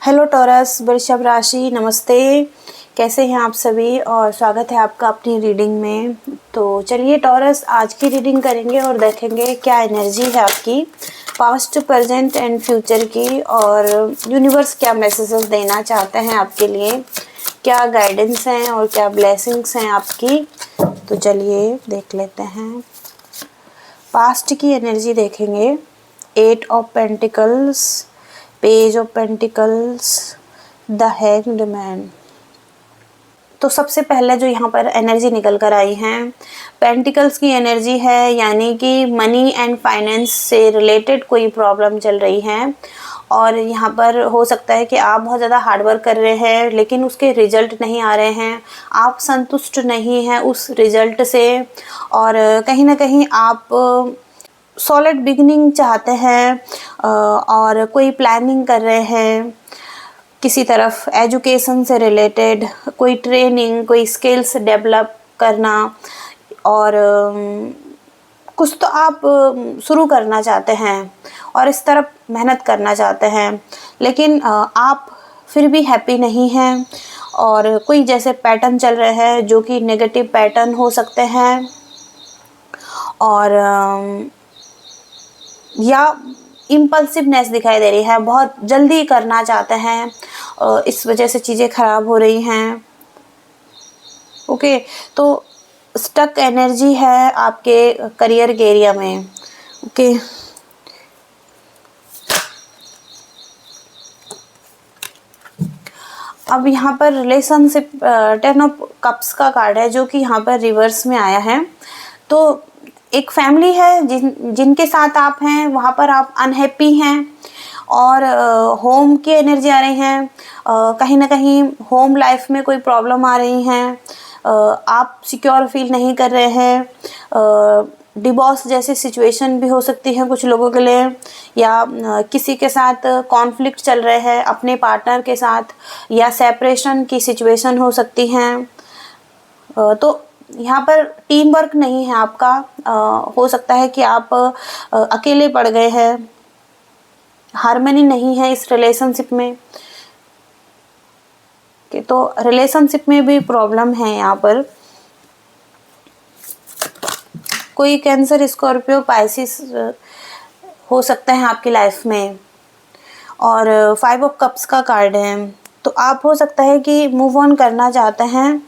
Hello taurus, वृषभ राशि, नमस्ते। कैसे हैं आप सभी और स्वागत है आपका अपनी रीडिंग में। तो चलिए टॉरस, आज की रीडिंग करेंगे और देखेंगे क्या एनर्जी है आपकी पास्ट, प्रेजेंट एंड फ्यूचर की, और यूनिवर्स क्या मैसेजेस देना चाहते हैं आपके लिए, क्या गाइडेंस हैं और क्या ब्लेसिंग्स हैं आपकी। तो चलिए देख लेते हैं। पास्ट की एनर्जी देखेंगे। 8 of pentacles, page of pentacles, the hanged man. तो सबसे पहले जो यहाँ पर एनर्जी निकल कर आई है, पेंटिकल्स की एनर्जी है, यानी कि मनी एंड फाइनेंस से रिलेटेड कोई प्रॉब्लम चल रही है। और यहाँ पर हो सकता है कि आप बहुत ज़्यादा हार्डवर्क कर रहे हैं लेकिन उसके रिजल्ट नहीं आ रहे हैं, आप संतुष्ट नहीं हैं उस रिजल्ट से, और कहीं ना कहीं आप सॉलिड बिगिनिंग चाहते हैं और कोई प्लानिंग कर रहे हैं किसी तरफ, एजुकेशन से रिलेटेड कोई ट्रेनिंग, कोई स्किल्स डेवलप करना, और कुछ तो आप शुरू करना चाहते हैं और इस तरफ मेहनत करना चाहते हैं, लेकिन आप फिर भी हैप्पी नहीं हैं। और कोई जैसे पैटर्न चल रहे हैं जो कि नेगेटिव पैटर्न हो सकते हैं, और या इम्पल्सिवनेस दिखाई दे रही है, बहुत जल्दी करना चाहते हैं, इस वजह से चीज़ें ख़राब हो रही हैं। ओके, तो स्टक एनर्जी है आपके करियर के एरिया में। ओके, अब यहाँ पर रिलेशनशिप, 10 ऑफ कप्स का कार्ड है जो कि यहाँ पर रिवर्स में आया है। तो एक फैमिली है जिनके साथ आप हैं, वहाँ पर आप अनहैप्पी हैं, और होम की एनर्जी आ रही है। कहीं ना कहीं होम लाइफ में कोई प्रॉब्लम आ रही हैं, आप सिक्योर फील नहीं कर रहे हैं, डिवोर्स जैसी सिचुएशन भी हो सकती है कुछ लोगों के लिए, या किसी के साथ कॉन्फ्लिक्ट चल रहे हैं अपने पार्टनर के साथ, या सेपरेशन की सिचुएशन हो सकती हैं। तो यहाँ पर टीम वर्क नहीं है आपका, हो सकता है कि आप अकेले पड़ गए हैं, हार्मनी नहीं है इस रिलेशनशिप में। तो रिलेशनशिप में भी प्रॉब्लम है यहाँ पर। कोई कैंसर, स्कॉर्पियो, पाइसिस हो सकता है आपकी लाइफ में, और 5 ऑफ कप्स का कार्ड है। तो आप हो सकता है कि मूव ऑन करना चाहते हैं,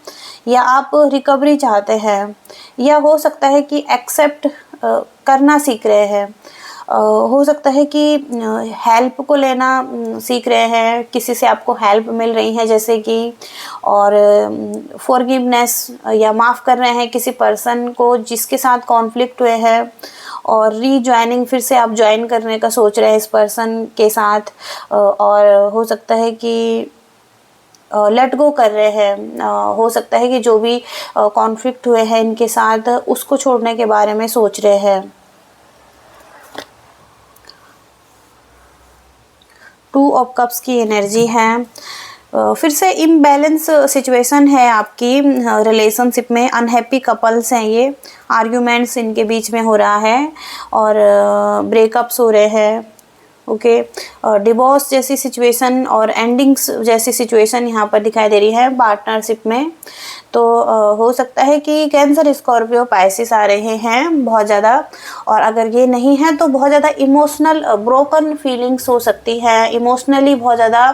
या आप रिकवरी चाहते हैं, या हो सकता है कि एक्सेप्ट करना सीख रहे हैं। हो सकता है कि हेल्प को लेना सीख रहे हैं, किसी से आपको हेल्प मिल रही है जैसे कि, और फॉरगिवनेस या माफ़ कर रहे हैं किसी पर्सन को जिसके साथ कॉन्फ्लिक्ट हुए हैं, और रीजॉइनिंग, फिर से आप ज्वाइन करने का सोच रहे हैं इस पर्सन के साथ, और हो सकता है कि लेट गो कर रहे हैं। हो सकता है कि जो भी कॉन्फ्लिक्ट हुए हैं इनके साथ, उसको छोड़ने के बारे में सोच रहे हैं। 2 ऑफ कप्स की एनर्जी है। फिर से इम्बैलेंस सिचुएशन है आपकी रिलेशनशिप में, अनहैप्पी कपल्स हैं ये, आर्ग्यूमेंट्स इनके बीच में हो रहा है, और ब्रेकअप्स हो रहे हैं। ओके, डिवोर्स जैसी सिचुएशन और एंडिंग्स जैसी सिचुएशन यहाँ पर दिखाई दे रही है पार्टनरशिप में। तो हो सकता है कि कैंसर, स्कॉर्पियो, पाइसिस आ रहे हैं बहुत ज़्यादा, और अगर ये नहीं है तो बहुत ज़्यादा इमोशनल ब्रोकन फीलिंग्स हो सकती है, इमोशनली बहुत ज़्यादा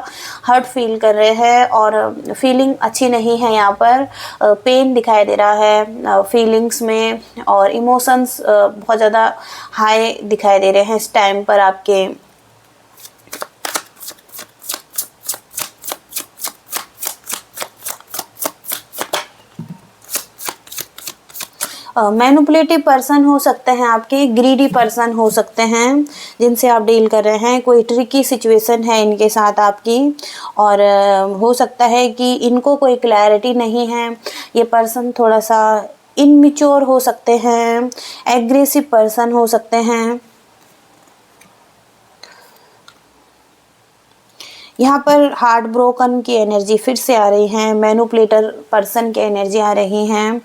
हर्ट फील कर रहे हैं, और फीलिंग अच्छी नहीं है यहाँ पर, पेन दिखाई दे रहा है फीलिंग्स में, और इमोशंस बहुत ज़्यादा हाई दिखाई दे रहे हैं इस टाइम पर आपके। मैनिपुलेटिव पर्सन हो सकते हैं आपके, ग्रीडी पर्सन हो सकते हैं जिनसे आप डील कर रहे हैं, कोई ट्रिकी सिचुएशन है इनके साथ आपकी, और हो सकता है कि इनको कोई क्लैरिटी नहीं है, ये पर्सन थोड़ा सा इनमिच्योर हो सकते हैं, एग्रेसिव पर्सन हो सकते हैं। यहाँ पर हार्ट ब्रोकन की एनर्जी फिर से आ रही है, मैनिपुलेटर पर्सन की एनर्जी आ रही हैं,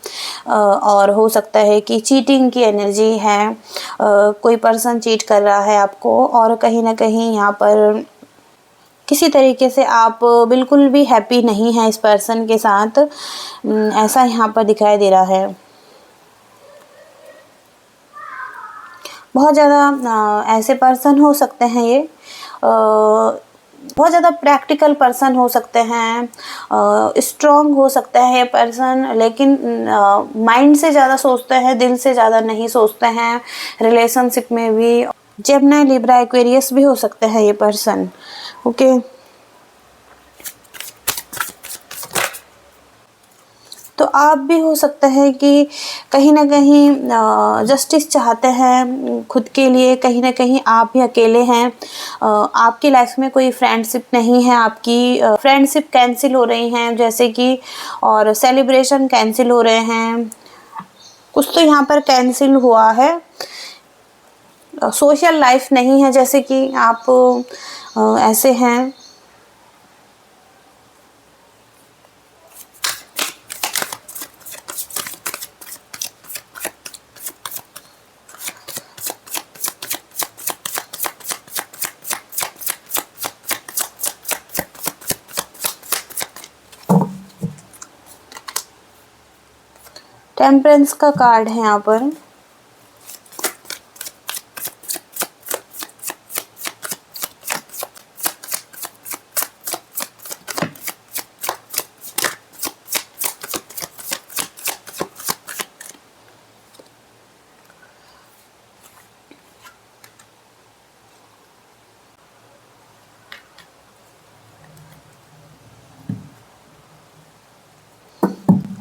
और हो सकता है कि चीटिंग की एनर्जी है, कोई पर्सन चीट कर रहा है आपको, और कहीं ना कहीं यहाँ पर किसी तरीके से आप बिल्कुल भी हैप्पी नहीं हैं इस पर्सन के साथ, ऐसा यहाँ पर दिखाई दे रहा है। बहुत ज़्यादा ऐसे पर्सन हो सकते हैं ये, बहुत ज़्यादा प्रैक्टिकल पर्सन हो सकते हैं, स्ट्रॉन्ग हो सकता है ये पर्सन, लेकिन माइंड से ज़्यादा सोचते हैं, दिल से ज़्यादा नहीं सोचते हैं। रिलेशनशिप में भी जेमिनी, लिब्रा, एक्वेरियस भी हो सकते हैं ये पर्सन। ओके, तो आप भी हो सकता है कि कहीं ना कहीं जस्टिस चाहते हैं खुद के लिए, कहीं ना कहीं आप भी अकेले हैं, आपकी लाइफ में कोई फ्रेंडशिप नहीं है, आपकी फ्रेंडशिप कैंसिल हो रही हैं जैसे कि, और सेलिब्रेशन कैंसिल हो रहे हैं, कुछ तो यहाँ पर कैंसिल हुआ है। सोशल लाइफ नहीं है जैसे कि आप ऐसे हैं। टेम्परेंस का कार्ड है यहाँ पर।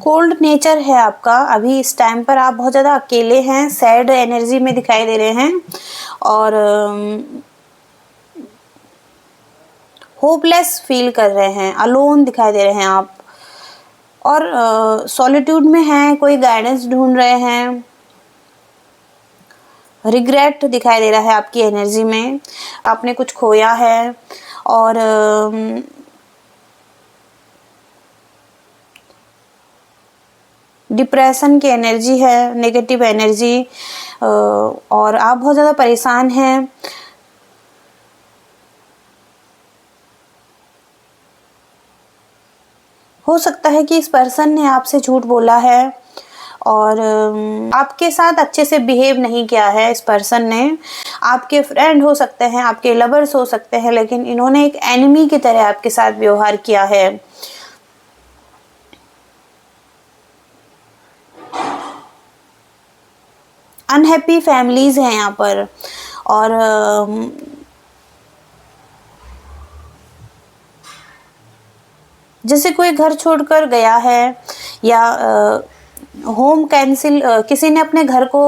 कोल्ड नेचर है आपका, अभी इस टाइम पर आप बहुत ज़्यादा अकेले हैं, सैड एनर्जी में दिखाई दे रहे हैं, और होपलेस फील कर रहे हैं, अलोन दिखाई दे रहे हैं आप, और सॉलिट्यूड में हैं, कोई गाइडेंस ढूंढ रहे हैं। रिग्रेट दिखाई दे रहा है आपकी एनर्जी में, आपने कुछ खोया है, और डिप्रेशन की एनर्जी है, नेगेटिव एनर्जी, और आप बहुत ज़्यादा परेशान हैं। हो सकता है कि इस पर्सन ने आपसे झूठ बोला है, और आपके साथ अच्छे से बिहेव नहीं किया है इस पर्सन ने। आपके फ्रेंड हो सकते हैं, आपके लवर्स हो सकते हैं, लेकिन इन्होंने एक एनिमी की तरह आपके साथ व्यवहार किया है। अनहैप्पी फैमिलीज हैं यहाँ पर, और जैसे कोई घर छोड़कर गया है, या होम कैंसिल, किसी ने अपने घर को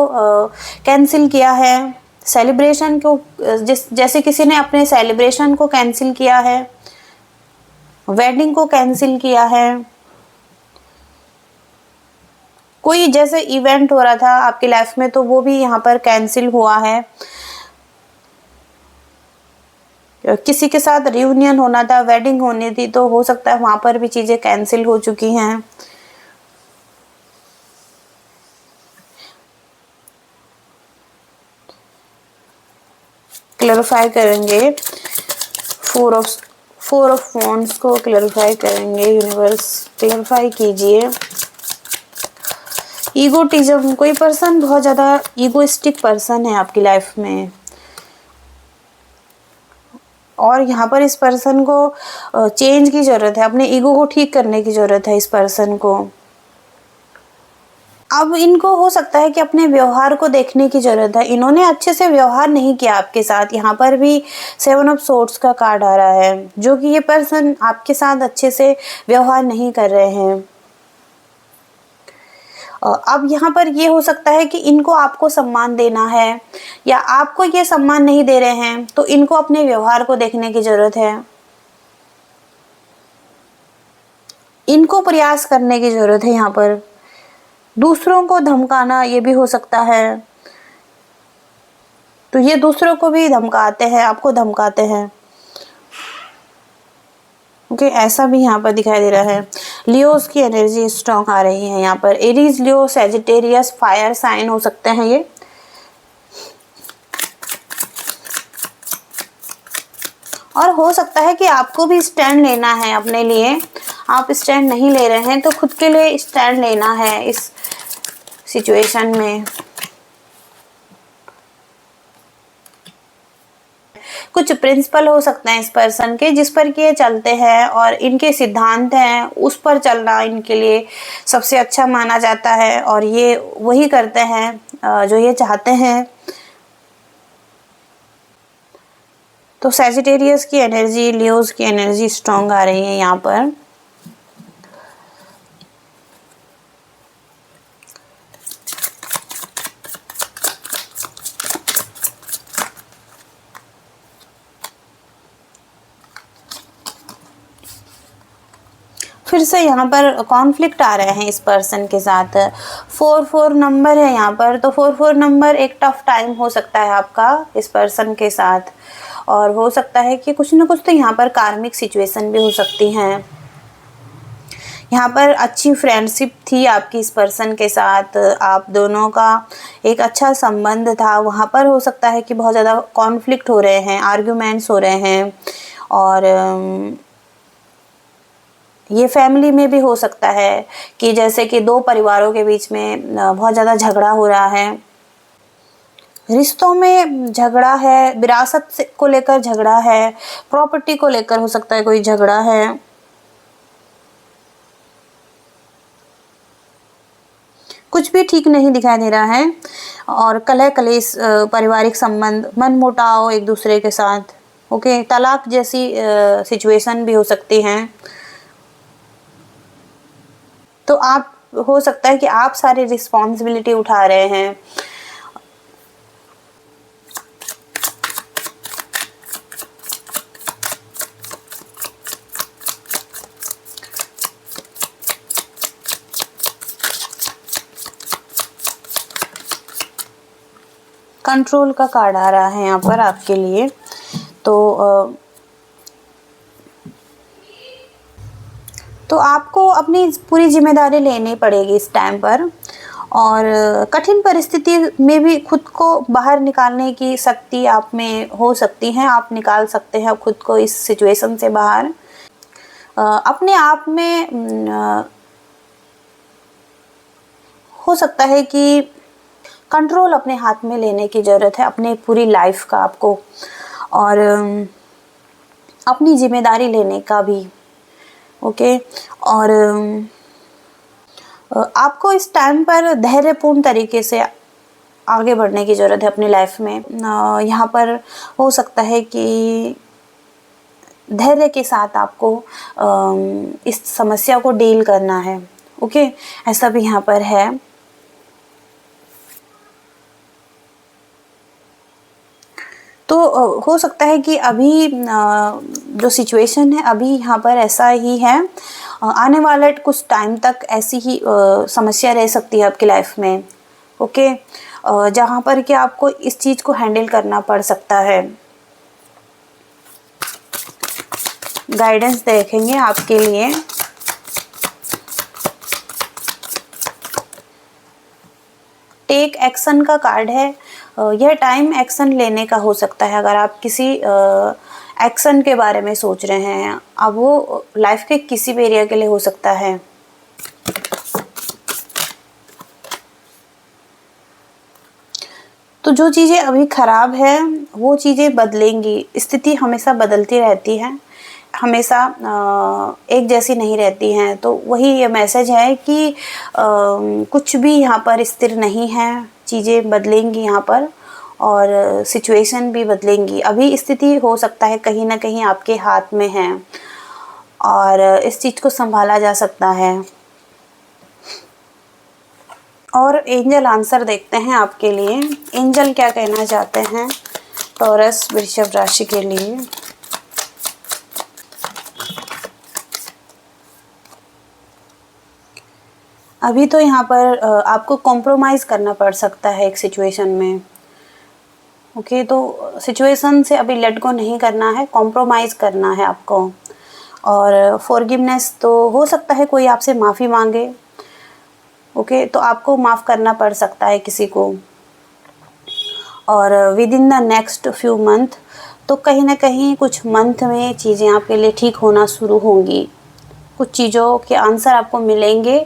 कैंसिल किया है, सेलिब्रेशन को, जैसे किसी ने अपने सेलिब्रेशन को कैंसिल किया है, वेडिंग को कैंसिल किया है, कोई जैसे इवेंट हो रहा था आपकी लाइफ में तो वो भी यहाँ पर कैंसिल हुआ है। किसी के साथ रियूनियन होना था, वेडिंग होनी थी, तो हो सकता है वहां पर भी चीजें कैंसिल हो चुकी हैं। क्लैरिफाई करेंगे, फोर ऑफ वॉन्ड्स को क्लैरिफाई करेंगे। यूनिवर्स क्लैरिफाई कीजिए। ईगोटिज्म, कोई पर्सन बहुत ज़्यादा ईगोइस्टिक पर्सन है आपकी लाइफ में, और यहाँ पर इस पर्सन को चेंज की ज़रूरत है, अपने ईगो को ठीक करने की ज़रूरत है इस पर्सन को। अब इनको हो सकता है कि अपने व्यवहार को देखने की ज़रूरत है, इन्होंने अच्छे से व्यवहार नहीं किया आपके साथ। यहाँ पर भी 7 ऑफ सोर्ड्स का कार्ड आ रहा है, जो कि ये पर्सन आपके साथ अच्छे से व्यवहार नहीं कर रहे हैं। अब यहाँ पर ये हो सकता है कि इनको आपको सम्मान देना है, या आपको ये सम्मान नहीं दे रहे हैं, तो इनको अपने व्यवहार को देखने की ज़रूरत है, इनको प्रयास करने की ज़रूरत है। यहाँ पर दूसरों को धमकाना ये भी हो सकता है, तो ये दूसरों को भी धमकाते हैं, आपको धमकाते हैं। ओके, ऐसा भी यहाँ पर दिखाई दे रहा है। लियोस की एनर्जी स्ट्रॉन्ग आ रही है यहाँ पर। एरीज, लियो, सैजिटेरियस, फायर साइन हो सकते हैं ये। और हो सकता है कि आपको भी स्टैंड लेना है अपने लिए। आप स्टैंड नहीं ले रहे हैं तो खुद के लिए स्टैंड लेना है इस सिचुएशन में। कुछ प्रिंसिपल हो सकते हैं इस पर्सन के जिस पर कि ये चलते हैं और इनके सिद्धांत हैं, उस पर चलना इनके लिए सबसे अच्छा माना जाता है और ये वही करते हैं जो ये चाहते हैं। तो सैजिटेरियस की एनर्जी, लियोज की एनर्जी स्ट्रॉन्ग आ रही है यहाँ पर। फिर से यहाँ पर कॉन्फ्लिक्ट आ रहे हैं इस पर्सन के साथ। 4-4 नंबर है यहाँ पर, तो 4-4 नंबर एक टफ टाइम हो सकता है आपका इस पर्सन के साथ। और हो सकता है कि कुछ ना कुछ तो यहाँ पर कार्मिक सिचुएशन भी हो सकती हैं। यहाँ पर अच्छी फ्रेंडशिप थी आपकी इस पर्सन के साथ, आप दोनों का एक अच्छा संबंध था। वहाँ पर हो सकता है कि बहुत ज़्यादा कॉन्फ्लिक्ट हो रहे हैं, आर्ग्यूमेंट्स हो रहे हैं और ये फैमिली में भी हो सकता है कि जैसे कि दो परिवारों के बीच में बहुत ज़्यादा झगड़ा हो रहा है, रिश्तों में झगड़ा है, विरासत को लेकर झगड़ा है, प्रॉपर्टी को लेकर हो सकता है कोई झगड़ा है। कुछ भी ठीक नहीं दिखाई दे रहा है और कलह कलेश, पारिवारिक संबंध, मनमुटाव एक दूसरे के साथ, ओके, तलाक जैसी सिचुएशन भी हो सकती हैं। तो आप हो सकता है कि आप सारी रिस्पॉन्सिबिलिटी उठा रहे हैं। कंट्रोल का कार्ड आ रहा है यहाँ पर आपके लिए। तो आपको अपनी पूरी जिम्मेदारी लेनी पड़ेगी इस टाइम पर और कठिन परिस्थिति में भी खुद को बाहर निकालने की शक्ति आप में हो सकती है। आप निकाल सकते हैं खुद को इस सिचुएशन से बाहर। अपने आप में हो सकता है कि कंट्रोल अपने हाथ में लेने की ज़रूरत है अपने पूरी लाइफ का आपको, और अपनी जिम्मेदारी लेने का भी, ओके। और आपको इस टाइम पर धैर्यपूर्ण तरीके से आगे बढ़ने की ज़रूरत है अपनी लाइफ में। यहाँ पर हो सकता है कि धैर्य के साथ आपको इस समस्या को डील करना है, ओके, ऐसा भी यहाँ पर है। तो हो सकता है कि अभी जो सिचुएशन है अभी यहाँ पर ऐसा ही है, आने वाले कुछ टाइम तक ऐसी ही समस्या रह सकती है आपकी लाइफ में, ओके, जहाँ पर कि आपको इस चीज़ को हैंडल करना पड़ सकता है। गाइडेंस देखेंगे आपके लिए। टेक एक्शन का कार्ड है। यह टाइम एक्शन लेने का हो सकता है। अगर आप किसी एक्शन के बारे में सोच रहे हैं, अब वो लाइफ के किसी भी एरिया के लिए हो सकता है। तो जो चीज़ें अभी ख़राब है वो चीज़ें बदलेंगी। स्थिति हमेशा बदलती रहती है, हमेशा एक जैसी नहीं रहती हैं। तो वही ये मैसेज है कि कुछ भी यहाँ पर स्थिर नहीं है, चीज़ें बदलेंगी यहाँ पर और सिचुएशन भी बदलेंगी। अभी स्थिति हो सकता है कहीं ना कहीं आपके हाथ में है और इस चीज़ को संभाला जा सकता है। और एंजल आंसर देखते हैं आपके लिए। एंजल क्या कहना चाहते हैं टॉरस वृषभ राशि के लिए। अभी तो यहाँ पर आपको कॉम्प्रोमाइज़ करना पड़ सकता है एक सिचुएशन में, ओके। तो सिचुएशन से अभी लेट गो नहीं करना है, कॉम्प्रोमाइज़ करना है आपको। और फॉरगिवनेस, तो हो सकता है कोई आपसे माफ़ी मांगे, ओके, तो आपको माफ़ करना पड़ सकता है किसी को। और with in the next few month तो कहीं ना कहीं कुछ मंथ में चीज़ें आपके लिए ठीक होना शुरू होंगी, कुछ चीज़ों के आंसर आपको मिलेंगे।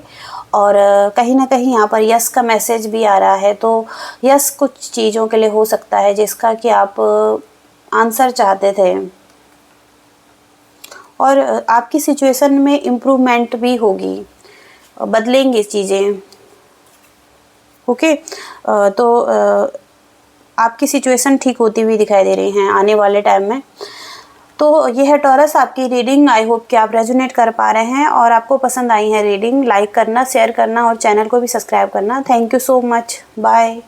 और कहीं ना कहीं यहाँ पर यस का मैसेज भी आ रहा है। तो यस कुछ चीज़ों के लिए हो सकता है जिसका कि आप आंसर चाहते थे, और आपकी सिचुएशन में इम्प्रूवमेंट भी होगी, बदलेंगी चीज़ें। ओके, तो आपकी सिचुएशन ठीक होती हुई दिखाई दे रही हैं आने वाले टाइम में। तो ये है टॉरस आपकी रीडिंग। आई होप कि आप रेजोनेट कर पा रहे हैं और आपको पसंद आई है रीडिंग। लाइक करना, शेयर करना और चैनल को भी सब्सक्राइब करना। Thank you so much. Bye.